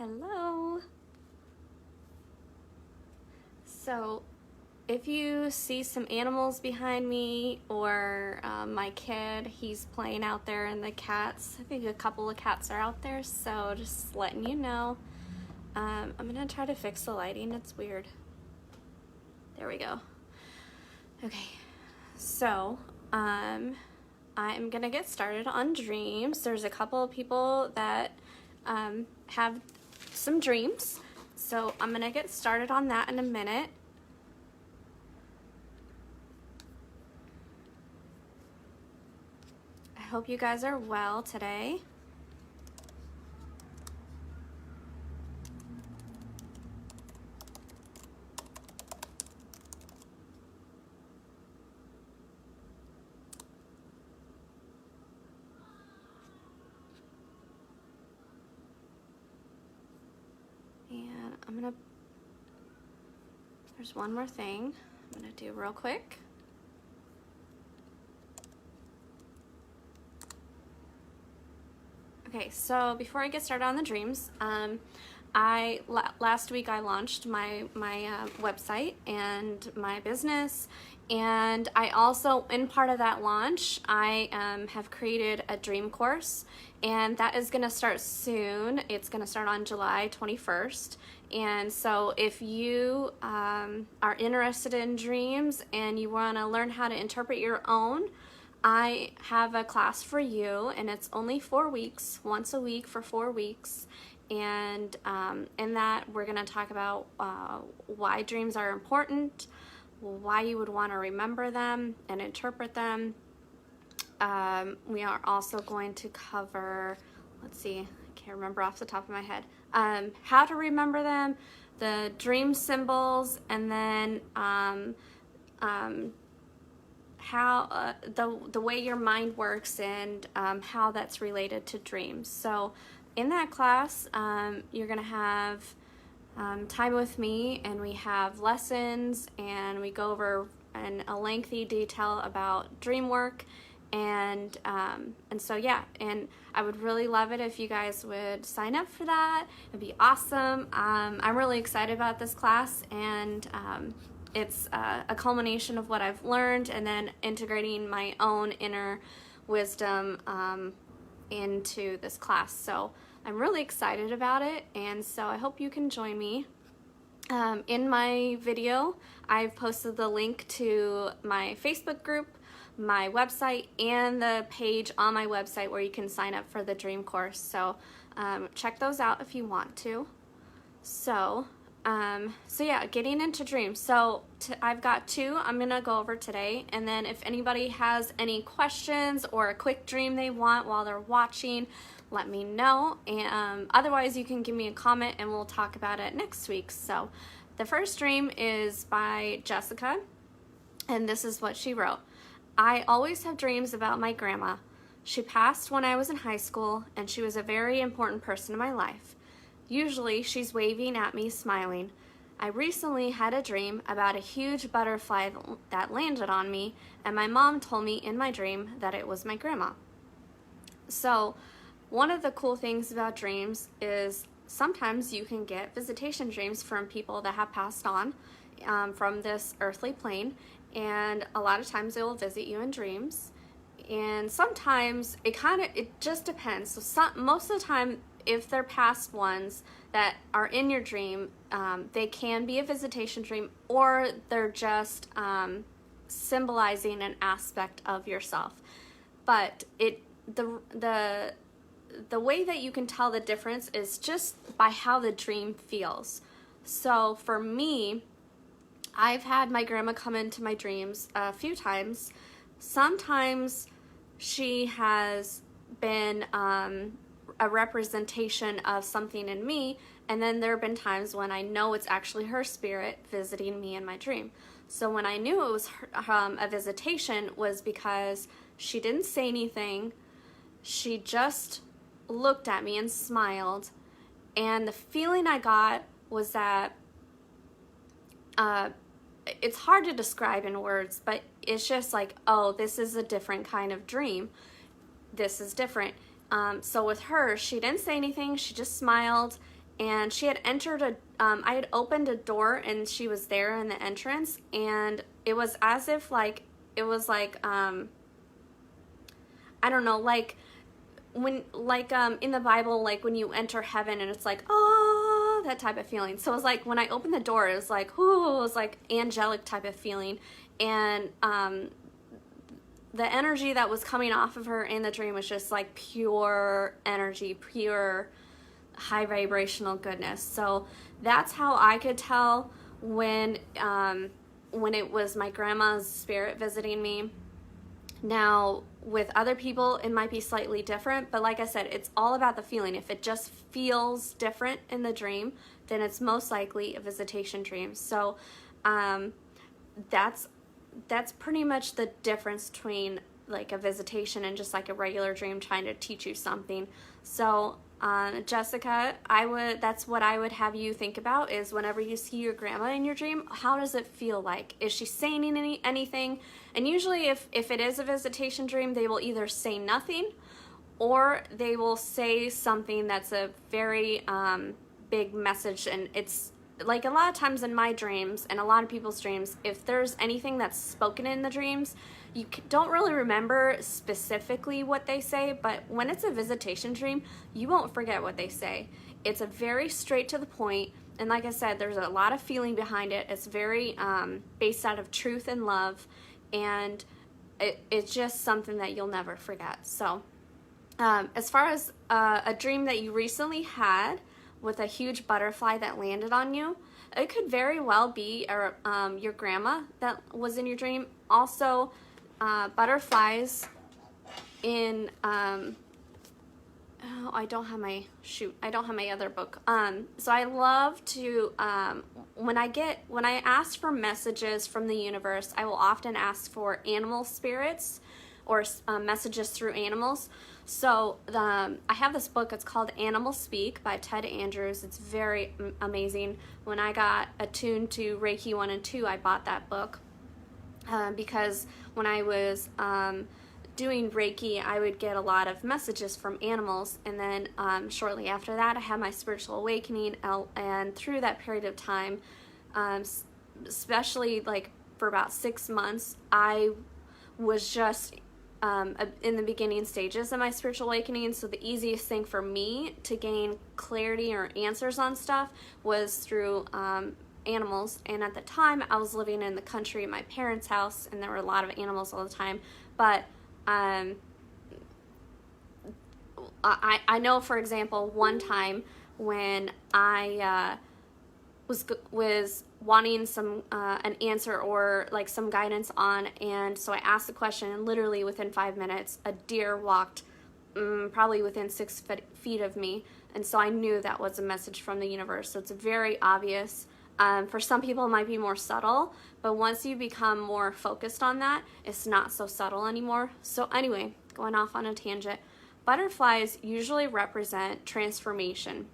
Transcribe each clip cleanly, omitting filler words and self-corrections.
Hello. So if you see some animals behind me or my kid, he's playing out there, and the cats, I think a couple of cats are out there, so just letting you know. I'm gonna try to fix the lighting, it's weird. There we go. Okay, so I'm gonna get started on dreams. There's a couple of people that have some dreams, so I'm gonna get started on that in a minute. I hope you guys are well today. And there's one more thing I'm gonna do real quick. Okay, so before I get started on the dreams, last week I launched my website and my business, and I also, in part of that launch, I have created a dream course, and that is going to start soon. It's going to start on July 21st. And so if you are interested in dreams and you want to learn how to interpret your own, I have a class for you, and it's only 4 weeks, once a week for 4 weeks. And in that, we're going to talk about why dreams are important, why you would want to remember them and interpret them. We are also going to cover, let's see, I can't remember off the top of my head, how to remember them, the dream symbols, and then how the way your mind works, and how that's related to dreams. So in that class, you're gonna have time with me, and we have lessons, and we go over in a lengthy detail about dream work, and so yeah, and I would really love it if you guys would sign up for that. It'd be awesome. I'm really excited about this class, and it's a culmination of what I've learned, and then integrating my own inner wisdom into this class. So I'm really excited about it, and so I hope you can join me. In my video, I've posted the link to my Facebook group, my website, and the page on my website where you can sign up for the dream course. So check those out if you want to. So yeah, getting into dreams. So I've got 2 I'm gonna go over today, and then if anybody has any questions or a quick dream they want while they're watching, let me know. And otherwise, you can give me a comment and we'll talk about it next week. So the first dream is by Jessica, and this is what she wrote. I always have dreams about my grandma. She passed when I was in high school, and she was a very important person in my life. Usually she's waving at me, smiling. I recently had a dream about a huge butterfly that landed on me, and my mom told me in my dream that it was my grandma. So one of the cool things about dreams is sometimes you can get visitation dreams from people that have passed on from this earthly plane, and a lot of times they will visit you in dreams. And sometimes it just depends. So most of the time, if they're past ones that are in your dream, they can be a visitation dream, or they're just symbolizing an aspect of yourself. But the way that you can tell the difference is just by how the dream feels. So for me, I've had my grandma come into my dreams a few times. Sometimes she has been a representation of something in me, and then there have been times when I know it's actually her spirit visiting me in my dream. So when I knew it was a visitation was because she didn't say anything, she just looked at me and smiled, and the feeling I got was that it's hard to describe in words, but it's just like, oh, this is a different kind of dream. This is different. So with her, she didn't say anything, she just smiled, and she had entered I had opened a door and she was there in the entrance, and it was as if like, it was like, I don't know, like when, like, in the Bible, like when you enter heaven and it's like, oh, that type of feeling. So it was like, when I opened the door, it was like, ooh, it was like angelic type of feeling. And, the energy that was coming off of her in the dream was just like pure energy, pure high vibrational goodness. So that's how I could tell when it was my grandma's spirit visiting me. Now, with other people, it might be slightly different, but like I said, it's all about the feeling. If it just feels different in the dream, then it's most likely a visitation dream. So that's pretty much the difference between like a visitation and just like a regular dream trying to teach you something. So Jessica, that's what I would have you think about, is whenever you see your grandma in your dream, how does it feel like? Is she saying anything? And usually if it is a visitation dream, they will either say nothing or they will say something that's a very big message. And it's like, a lot of times in my dreams and a lot of people's dreams, if there's anything that's spoken in the dreams, you don't really remember specifically what they say, but when it's a visitation dream, you won't forget what they say. It's a very straight to the point, and like I said, there's a lot of feeling behind it. It's very based out of truth and love, and it's just something that you'll never forget. So as far as a dream that you recently had with a huge butterfly that landed on you, it could very well be your grandma that was in your dream. Also, butterflies in oh, I don't have my other book. So I love to when I ask for messages from the universe, I will often ask for animal spirits or messages through animals. So I have this book, it's called Animal Speak by Ted Andrews. It's very amazing. When I got attuned to Reiki 1 and 2, I bought that book because when I was doing Reiki, I would get a lot of messages from animals, and then shortly after that, I had my spiritual awakening, and through that period of time, especially like for about 6 months, I was just in the beginning stages of my spiritual awakening. So the easiest thing for me to gain clarity or answers on stuff was through animals. And at the time, I was living in the country at my parents' house, and there were a lot of animals all the time. But I know, for example, one time when I was wanting some an answer or like some guidance on, and so I asked the question, and literally within 5 minutes, a deer walked probably within 6 feet of me, and so I knew that was a message from the universe. So it's very obvious. For some people, it might be more subtle, but once you become more focused on that, it's not so subtle anymore. So anyway, going off on a tangent, butterflies usually represent transformation.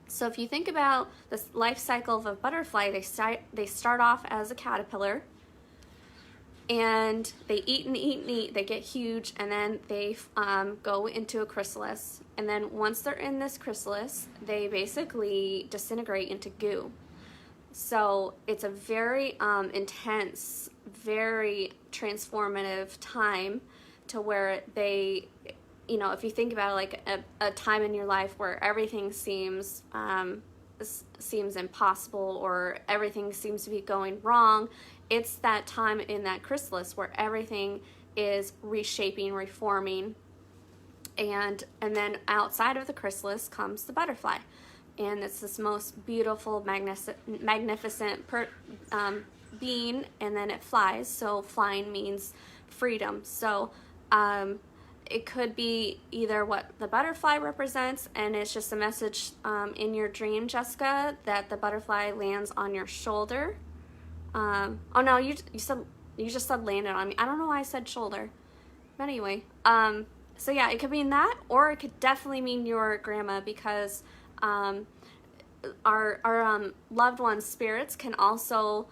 So if you think about the life cycle of a butterfly, they start off as a caterpillar, and they eat and eat and eat. They get huge, and then they go into a chrysalis. And then once they're in this chrysalis, they basically disintegrate into goo. So it's a very intense, very transformative time, to where they, if you think about it, like a time in your life where everything seems impossible or everything seems to be going wrong, it's that time in that chrysalis where everything is reshaping, reforming, and then outside of the chrysalis comes the butterfly. And it's this most beautiful, magnificent being, and then it flies. So flying means freedom. So it could be either what the butterfly represents, and it's just a message in your dream, Jessica, that the butterfly lands on your shoulder. Oh no, you just said landed on me. I don't know why I said shoulder, but anyway. So yeah, it could mean that, or it could definitely mean your grandma, because our loved ones' spirits can also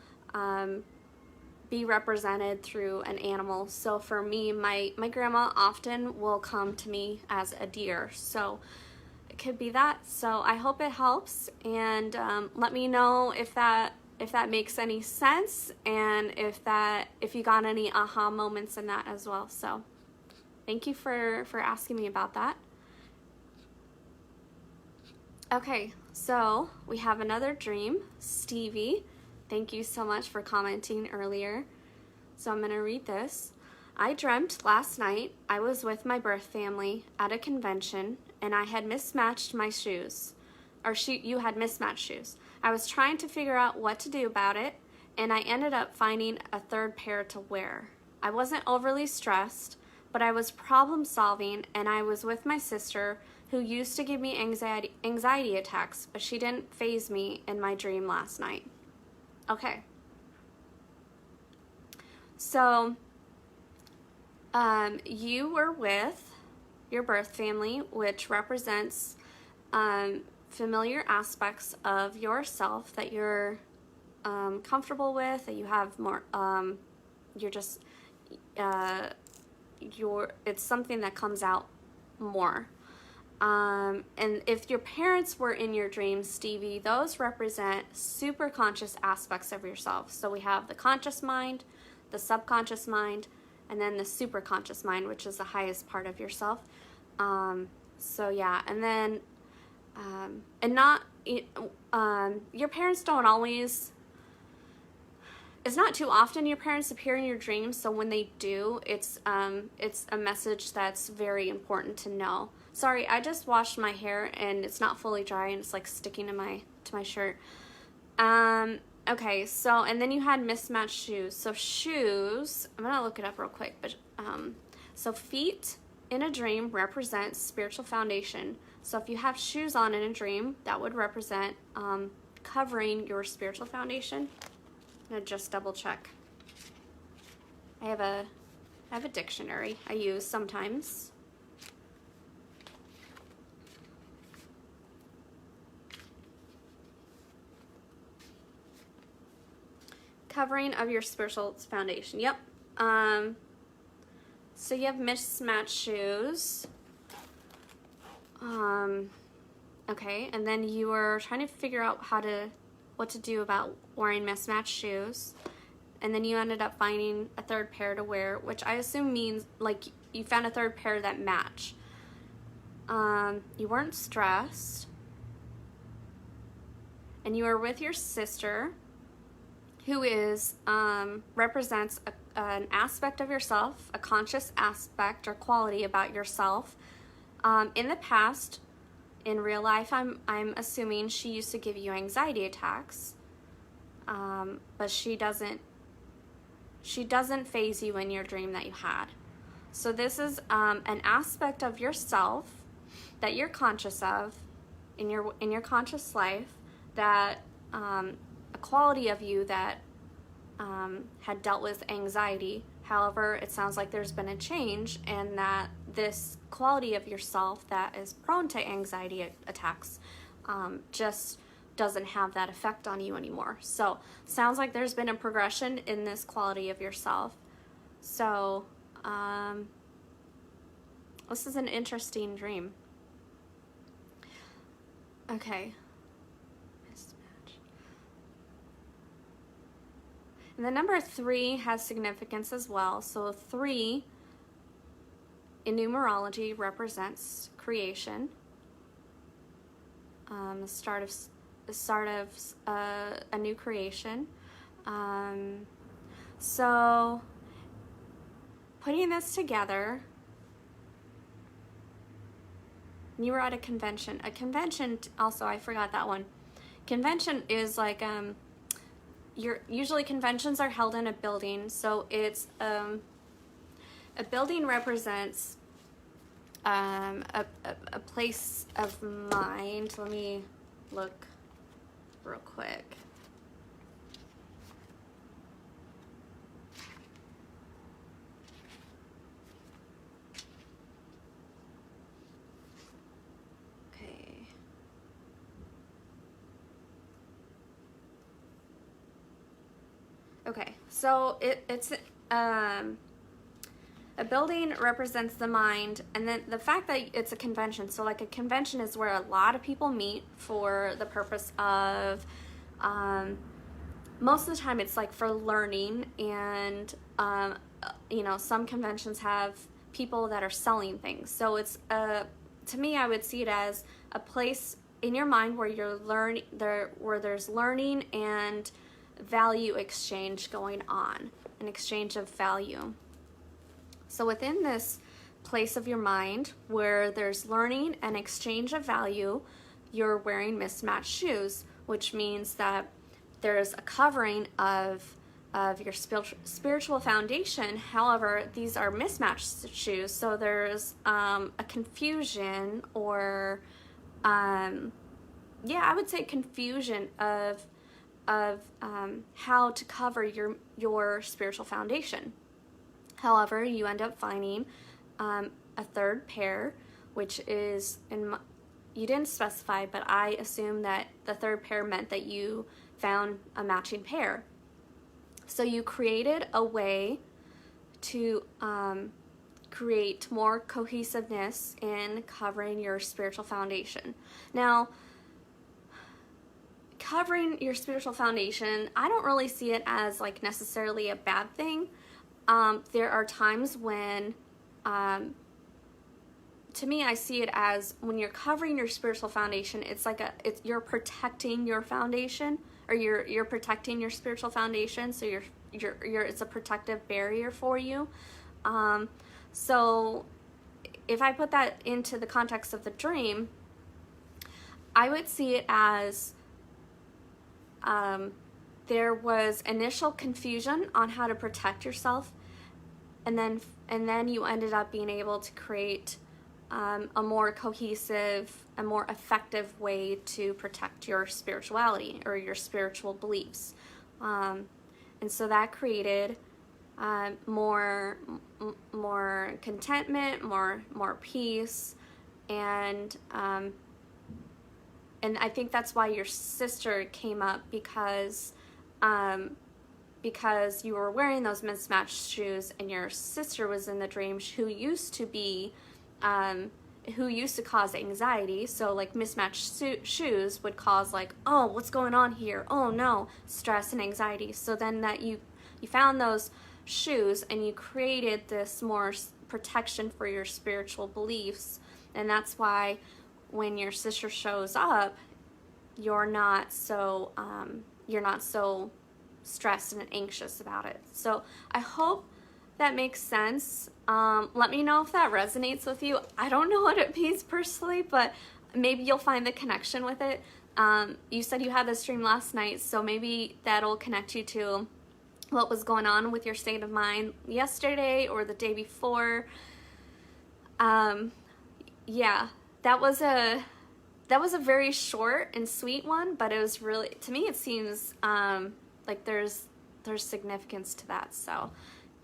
be represented through an animal. So for me, my grandma often will come to me as a deer. So it could be that. So I hope it helps, and let me know if that makes any sense, and if you got any aha moments in that as well. So thank you for asking me about that. Okay, so we have another dream. Stevie, thank you so much for commenting earlier. So I'm going to read this. I dreamt last night I was with my birth family at a convention, and I had mismatched my shoes. Or you had mismatched shoes. I was trying to figure out what to do about it, and I ended up finding a third pair to wear. I wasn't overly stressed, but I was problem solving, and I was with my sister, who used to give me anxiety attacks, but she didn't faze me in my dream last night. Okay. So, you were with your birth family, which represents familiar aspects of yourself that you're comfortable with, that you have more, it's something that comes out more. And if your parents were in your dreams, Stevie, those represent super conscious aspects of yourself. So we have the conscious mind, the subconscious mind, and then the super conscious mind, which is the highest part of yourself. So yeah, and then, your parents don't always, it's not too often your parents appear in your dreams, so when they do, it's a message that's very important to know. Sorry, I just washed my hair and it's not fully dry and it's like sticking to my shirt. Okay, so, and then you had mismatched shoes. So shoes, I'm gonna look it up real quick, but so feet in a dream represent spiritual foundation. So if you have shoes on in a dream, that would represent covering your spiritual foundation. I'm gonna just double check. I have a dictionary I use sometimes. Covering of your spiritual foundation. Yep. So you have mismatched shoes. Okay, and then you were trying to figure out what to do about wearing mismatched shoes, and then you ended up finding a third pair to wear, which I assume means like you found a third pair that match. You weren't stressed, and you were with your sister, who is represents an aspect of yourself, a conscious aspect or quality about yourself. In the past, in real life, I'm assuming she used to give you anxiety attacks, but she doesn't faze you in your dream that you had. So this is an aspect of yourself that you're conscious of in your conscious life, that a quality of you that had dealt with anxiety. However, it sounds like there's been a change, and that this quality of yourself that is prone to anxiety attacks just doesn't have that effect on you anymore. So sounds like there's been a progression in this quality of yourself. So this is an interesting dream. Okay. And the number 3 has significance as well. So 3 in numerology represents creation, the start of a new creation. So putting this together, you were at a convention. A convention, also, I forgot that one. Convention is like usually conventions are held in a building, so it's a building represents a place of mind. Let me look real quick. Okay, so it's a building represents the mind, and then the fact that it's a convention. So like a convention is where a lot of people meet for the purpose of, most of the time it's like for learning, and some conventions have people that are selling things. So it's to me, I would see it as a place in your mind where you're where there's learning and value exchange going on, an exchange of value. So within this place of your mind where there's learning and exchange of value, you're wearing mismatched shoes, which means that there's a covering of your spiritual foundation. However, these are mismatched shoes, so there's a confusion, or I would say confusion of how to cover your spiritual foundation. However, you end up finding a third pair, which is you didn't specify, but I assume that the third pair meant that you found a matching pair. So you created a way to create more cohesiveness in covering your spiritual foundation. Now, covering your spiritual foundation, I don't really see it as like necessarily a bad thing. There are times when, to me, I see it as when you're covering your spiritual foundation, you're protecting your foundation, or you're protecting your spiritual foundation. So it's a protective barrier for you. So if I put that into the context of the dream, I would see it as there was initial confusion on how to protect yourself, and then you ended up being able to create a more cohesive, a more effective way to protect your spirituality or your spiritual beliefs. And so that created more contentment, more peace, and I think that's why your sister came up, because you were wearing those mismatched shoes, and your sister was in the dream, who used to cause anxiety. So like mismatched shoes would cause like, oh, what's going on here? Oh no, stress and anxiety. So then that you found those shoes, and you created this more protection for your spiritual beliefs. And that's why when your sister shows up, you're not so stressed and anxious about it. So I hope that makes sense. Let me know if that resonates with you. I don't know what it means personally, but maybe you'll find the connection with it. You said you had this dream last night, so maybe that'll connect you to what was going on with your state of mind yesterday or the day before. That was a very short and sweet one, but it was really, to me, it seems like there's significance to that. So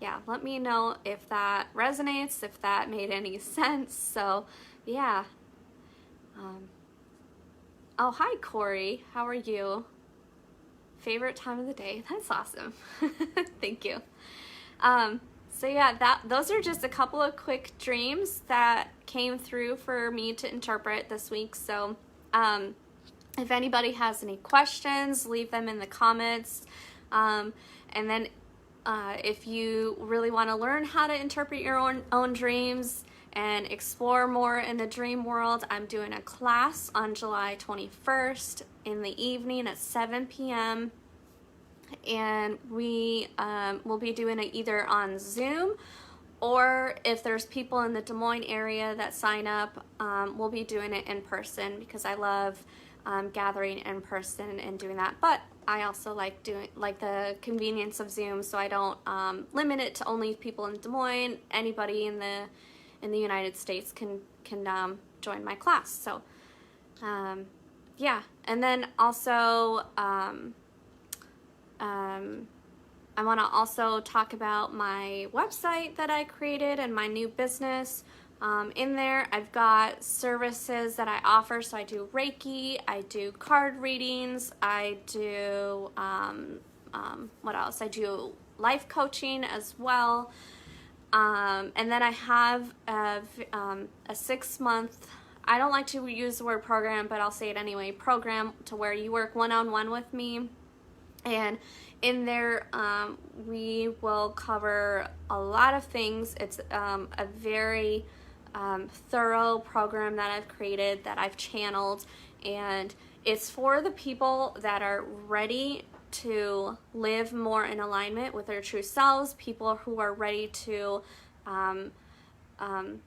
yeah, let me know if that resonates, if that made any sense. So yeah. Oh, hi Corey, how are you? Favorite time of the day? That's awesome. Thank you. So yeah, those are just a couple of quick dreams that came through for me to interpret this week. So if anybody has any questions, leave them in the comments. And then if you really want to learn how to interpret your own dreams and explore more in the dream world, I'm doing a class on July 21st in the evening at 7 p.m. And we will be doing it either on Zoom, or if there's people in the Des Moines area that sign up, we'll be doing it in person, because I love gathering in person and doing that. But I also like the convenience of Zoom, so I don't limit it to only people in Des Moines. Anybody in the United States can join my class. So yeah, and then also I want to also talk about my website that I created and my new business. In there, I've got services that I offer. So I do Reiki, I do card readings, I do, what else? I do life coaching as well. And then I have a 6-month, I don't like to use the word program, but I'll say it anyway, program to where you work one-on-one with me. And in there, we will cover a lot of things. It's a very thorough program that I've created, that I've channeled, and it's for the people that are ready to live more in alignment with their true selves, people who are ready to,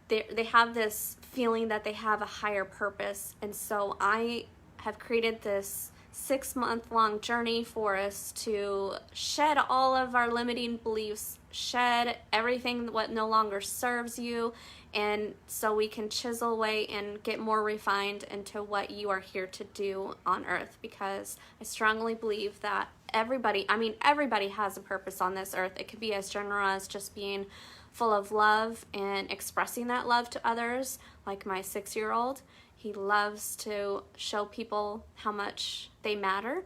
they have this feeling that they have a higher purpose. And so I have created this 6-month-long journey for us to shed all of our limiting beliefs, shed everything what no longer serves you, and so we can chisel away and get more refined into what you are here to do on earth. Because I strongly believe that everybody has a purpose on this earth. It could be as general as just being full of love and expressing that love to others, like my 6-year-old. He loves to show people how much they matter.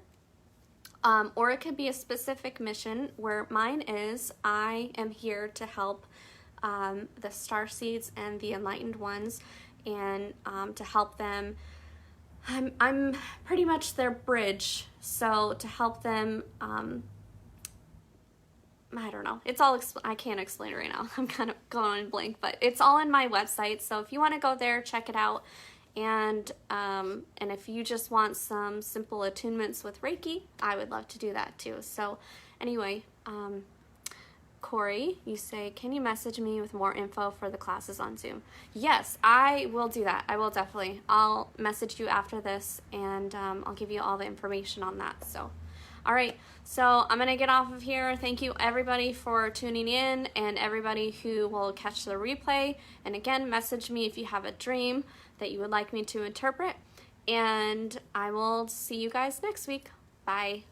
Or it could be a specific mission, where mine is I am here to help the starseeds and the enlightened ones, and to help them. I'm pretty much their bridge, so to help them, I don't know. It's all, I can't explain it right now. I'm kind of going blank, but it's all in my website. So if you want to go there, check it out. And if you just want some simple attunements with Reiki, I would love to do that too. So anyway, Corey, you say, can you message me with more info for the classes on Zoom? Yes, I will do that. I will definitely. I'll message you after this, and I'll give you all the information on that. So, all right. So I'm going to get off of here. Thank you, everybody, for tuning in, and everybody who will catch the replay. And again, message me if you have a dream that you would like me to interpret. And I will see you guys next week. Bye.